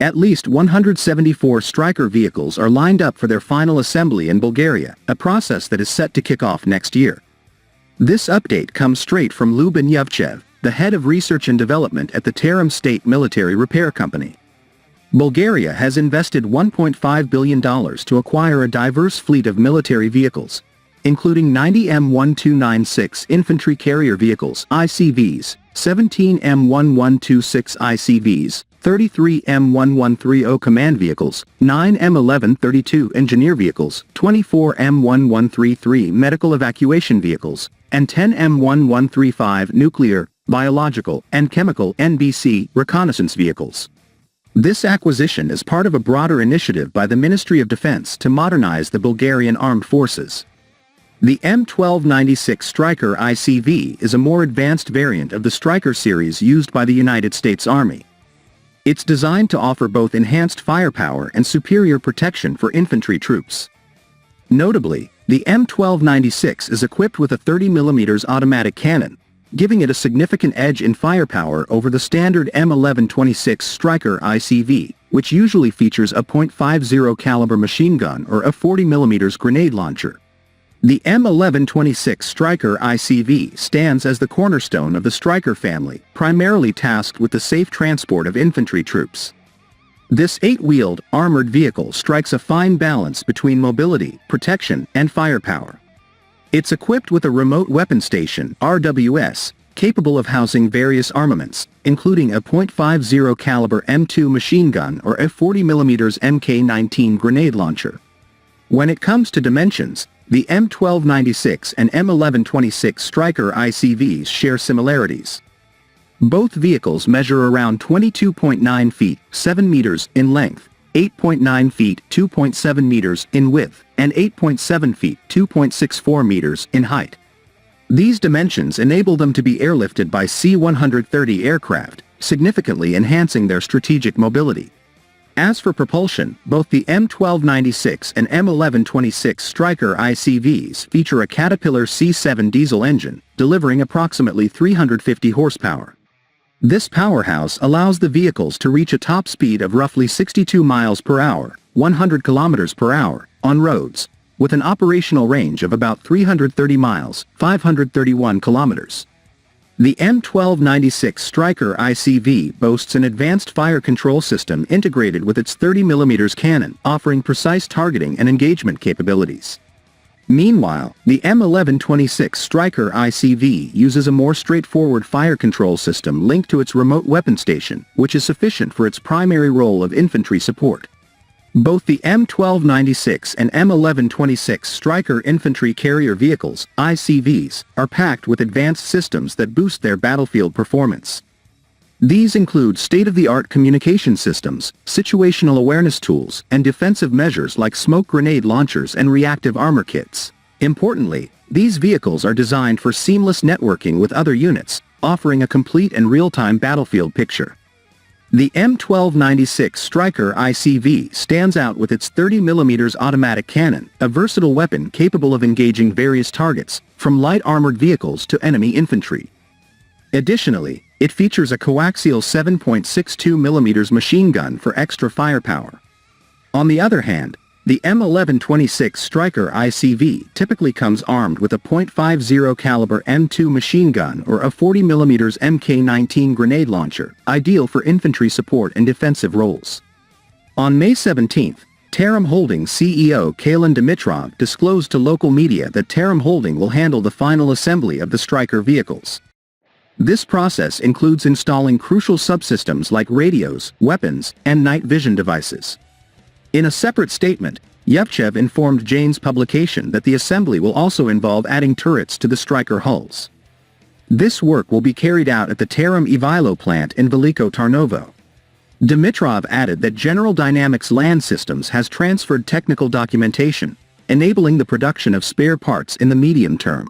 At least 174 Stryker vehicles are lined up for their final assembly in Bulgaria, a process that is set to kick off next year. This update comes straight from Lyuben Yovchev, the head of research and development at the Terem State Military Repair Company. Bulgaria has invested $1.5 billion to acquire a diverse fleet of military vehicles, including 90 M1296 Infantry Carrier Vehicles ICVs, 17 M1126 ICVs, 33 M1130 Command Vehicles, 9 M1132 Engineer Vehicles, 24 M1133 Medical Evacuation Vehicles, and 10 M1135 Nuclear, Biological, and Chemical (NBC) Reconnaissance Vehicles. This acquisition is part of a broader initiative by the Ministry of Defense to modernize the Bulgarian armed forces. The M1296 Stryker ICV is a more advanced variant of the Stryker series used by the United States Army. It's designed to offer both enhanced firepower and superior protection for infantry troops. Notably, the M1296 is equipped with a 30mm automatic cannon, giving it a significant edge in firepower over the standard M1126 Stryker ICV, which usually features a .50 caliber machine gun or a 40mm grenade launcher. The M1126 Stryker ICV stands as the cornerstone of the Stryker family, primarily tasked with the safe transport of infantry troops. This 8-wheeled, armored vehicle strikes a fine balance between mobility, protection, and firepower. It's equipped with a remote weapon station (RWS), capable of housing various armaments, including a .50 caliber M2 machine gun or a 40mm Mk19 grenade launcher. When it comes to dimensions, the M1296 and M1126 Stryker ICVs share similarities. Both vehicles measure around 22.9 feet, 7 meters in length, 8.9 feet, 2.7 meters in width, and 8.7 feet, 2.64 meters in height. These dimensions enable them to be airlifted by C-130 aircraft, significantly enhancing their strategic mobility. As for propulsion, both the M1296 and M1126 Stryker ICVs feature a Caterpillar C7 diesel engine, delivering approximately 350 horsepower. This powerhouse allows the vehicles to reach a top speed of roughly 62 miles per hour, 100 kilometers per hour, on roads, with an operational range of about 330 miles, 531 kilometers. The M1296 Stryker ICV boasts an advanced fire control system integrated with its 30mm cannon, offering precise targeting and engagement capabilities. Meanwhile, the M1126 Stryker ICV uses a more straightforward fire control system linked to its remote weapon station, which is sufficient for its primary role of infantry support. Both the M1296 and M1126 Stryker Infantry Carrier Vehicles ICVs are packed with advanced systems that boost their battlefield performance. These include state-of-the-art communication systems, situational awareness tools, and defensive measures like smoke grenade launchers and reactive armor kits. Importantly, these vehicles are designed for seamless networking with other units, offering a complete and real-time battlefield picture. The M1296 Stryker ICV stands out with its 30mm automatic cannon, a versatile weapon capable of engaging various targets, from light armored vehicles to enemy infantry. Additionally, it features a coaxial 7.62mm machine gun for extra firepower. On the other hand, the M1126 Stryker ICV typically comes armed with a .50 caliber M2 machine gun or a 40mm Mk19 grenade launcher, ideal for infantry support and defensive roles. On May 17, Terem Holding CEO Lyuben Dimitrov disclosed to local media that Terem Holding will handle the final assembly of the Stryker vehicles. This process includes installing crucial subsystems like radios, weapons, and night vision devices. In a separate statement, Yovchev informed Jane's publication that the assembly will also involve adding turrets to the Stryker hulls. This work will be carried out at the Terem Ivilo plant in Veliko Tarnovo. Dimitrov added that General Dynamics Land Systems has transferred technical documentation, enabling the production of spare parts in the medium term.